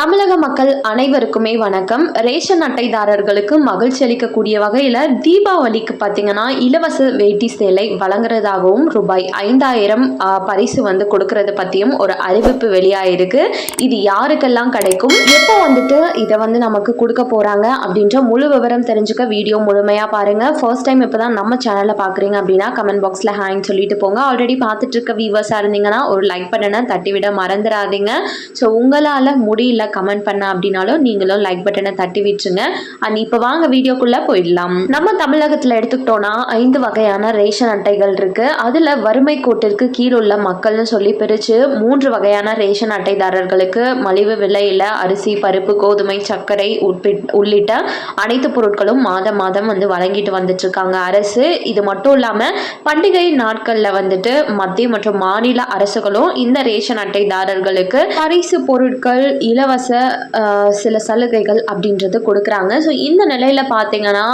தமிழக மக்கள் அனைவருக்குமே வணக்கம். ரேஷன் அட்டைதாரர்களுக்கு மகிழ்ச்சி அளிக்கக்கூடிய வகையில் தீபாவளிக்கு பார்த்தீங்கன்னா இலவச வேட்டி சேலை வழங்குறதாகவும் ரூபாய் 5000 பரிசு கொடுக்கறது பற்றியும் ஒரு அறிவிப்பு வெளியாயிருக்கு. இது யாருக்கெல்லாம் கிடைக்கும், எப்போ இதை நமக்கு கொடுக்க போகிறாங்க அப்படின்ற முழு விவரம் தெரிஞ்சுக்க வீடியோ முழுமையாக பாருங்கள். ஃபர்ஸ்ட் டைம் இப்போ தான் நம்ம சேனலை பார்க்குறீங்க அப்படின்னா கமெண்ட் பாக்ஸில் ஹேங் சொல்லிட்டு போங்க. ஆல்ரெடி பார்த்துட்டு இருக்க வியூவர்ஸாக இருந்தீங்கன்னா ஒரு லைக் பட்டனை தட்டிவிட மறந்துடாதீங்க. ஸோ உங்களால் முடியல கமெண்ட் பண்ண அப்படின்னாலும் நீங்களும் லைக் பட்டனை தட்டி விட்டுருங்க. அண்ட் இப்போ வாங்க வீடியோக்குள்ள போயிடலாம். நம்ம தமிழகத்தில் எடுத்துக்கிட்டோம்னா 5 வகையான ரேஷன் அட்டைகள் இருக்கு. அதுல வறுமை கோட்டிற்கு கீழ் உள்ள மக்கள்னு சொல்லி பிரிச்சு 3 வகையான ரேஷன் அட்டைதாரர்களுக்கு மலிவு விலையில அரிசி, பருப்பு, கோதுமை, சர்க்கரை உள்ளிட்ட அனைத்து பொருட்களும் மாதம் வழங்கிட்டு வந்துட்டு இருக்காங்க அரசு. இது மட்டும் இல்லாம பண்டிகை நாட்கள்ல மத்திய மற்றும் மாநில அரசுகளும் இந்த ரேஷன் அட்டைதாரர்களுக்கு பரிசு பொருட்கள், இலவச சில சலுகைகள் அப்படின்றது கொடுக்குறாங்க. ஸோ இந்த நிலையில பார்த்தீங்கன்னா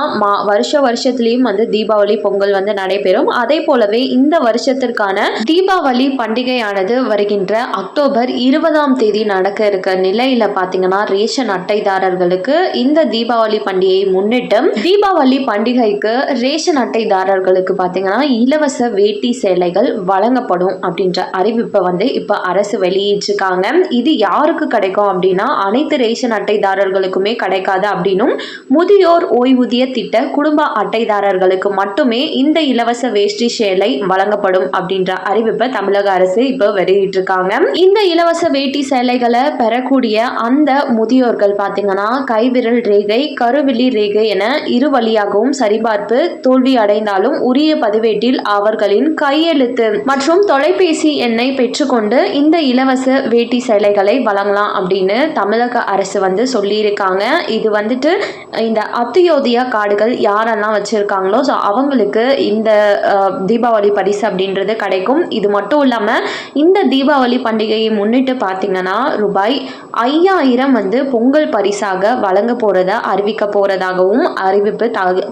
வருஷத்துலேயும் தீபாவளி, பொங்கல் நடைபெறும். அதே போலவே இந்த வருஷத்திற்கான தீபாவளி பண்டிகையானது வருகின்ற அக்டோபர் 20ஆம் தேதி நடக்க இருக்க நிலையில பார்த்தீங்கன்னா ரேஷன் அட்டைதாரர்களுக்கு இந்த தீபாவளி பண்டிகையை முன்னிட்டு தீபாவளி பண்டிகைக்கு ரேஷன் அட்டைதாரர்களுக்கு பார்த்தீங்கன்னா இலவச வேட்டி சேலைகள் வழங்கப்படும் அப்படின்ற அறிவிப்பை இப்போ அரசு வெளியிட்டிருக்காங்க. இது யாருக்கு கிடைக்கும் அப்படின்னா அனைத்து ரேஷன் அட்டைதாரர்களுக்குமே கிடைக்காது அப்படின்னும், முதியோர் ஓய்வூதிய திட்ட குடும்ப அட்டைதாரர்களுக்கு மட்டுமே இந்த இலவச வேஷ்டி சேலை வழங்கப்படும் அப்படின்ற அறிவிப்பை தமிழக அரசு இப்போ வெளியிட்டிருக்காங்க. இந்த இலவச வேட்டி சேலைகளை பெறக்கூடிய அந்த முதியோர்கள் பார்த்தீங்கன்னா கைவிரல் ரேகை, கருவிழி ரேகை என இரு வழியாகவும் சரிபார்ப்பு தோல்வி அடைந்தாலும் உரிய பதிவேட்டில் அவர்களின் கையெழுத்து மற்றும் தொலைபேசி எண்ணை பெற்றுக்கொண்டு இந்த இலவச வேட்டி சேலைகளை வழங்கலாம் அப்படின்னு தமிழக அரசு சொல்லியிருக்காங்க. இது இந்த அத்தியோதயா கார்டுகள் யாரெல்லாம் வச்சிருக்காங்களோ ஸோ அவங்களுக்கு இந்த தீபாவளி பரிசு அப்படின்றது கிடைக்கும். இது மட்டும் இல்லாமல் இந்த தீபாவளி பண்டிகையை முன்னிட்டு பார்த்தீங்கன்னா ரூபாய் 5000 பொங்கல் பரிசாக வழங்க போறத அறிவிக்க போறதாகவும் அறிவிப்பு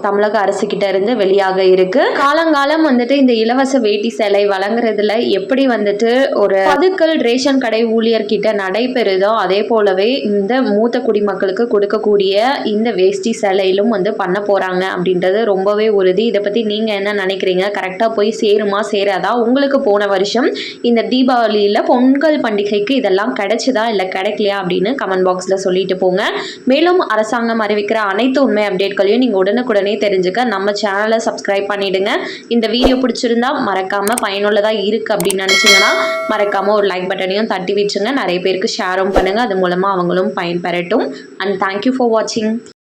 தமிழக அரசு கிட்ட இருந்து வெளியாக இருக்கு. காலங்காலம் இந்த இலவச வேட்டி சேலை வழங்குறதுல எப்படி ஒரு பதுக்கல் ரேஷன் கடை ஊழியர் கிட்ட நடைபெறுதோ அதே போலவே இந்த மூத்த குடிமக்களுக்கு கொடுக்கக்கூடிய இந்த வேஷ்டி சேலையிலும் பண்ண போறாங்க அப்படின்றது ரொம்பவே உறுதி. இதை பத்தி நீங்க என்ன நினைக்கிறீங்க? கரெக்டா போய் சேருமா சேராதா? உங்களுக்கு போன வருஷம் இந்த தீபாவளியில பொங்கல் பண்டிகைக்கு இதெல்லாம் கிடைச்சதா இல்ல கிடைக்கலையா அப்படின்னு கமெண்ட் பாக்ஸ்ல சொல்லிட்டு போங்க. மேலும் அரசாங்கம் அறிவிக்கிற அனைத்து உண்மை அப்டேட்களையும் நீங்க உடனுக்குடனே தெரிஞ்சுக்க நம்ம சேனலை சப்ஸ்கிரைப் பண்ணிடுங்க. இந்த வீடியோ பிடிச்சிருந்தா மறக்காம பயனுள்ளதா இருக்கு அப்படின்னு நினைச்சீங்கன்னா மறக்காம ஒரு லைக் பட்டனையும் தட்டி விட்டுருங்க. நிறைய பேருக்கு ஷேரும் பண்ணுங்க. அது மூலமா அவங்களும் பயன்பெறட்டும். And thank you for watching.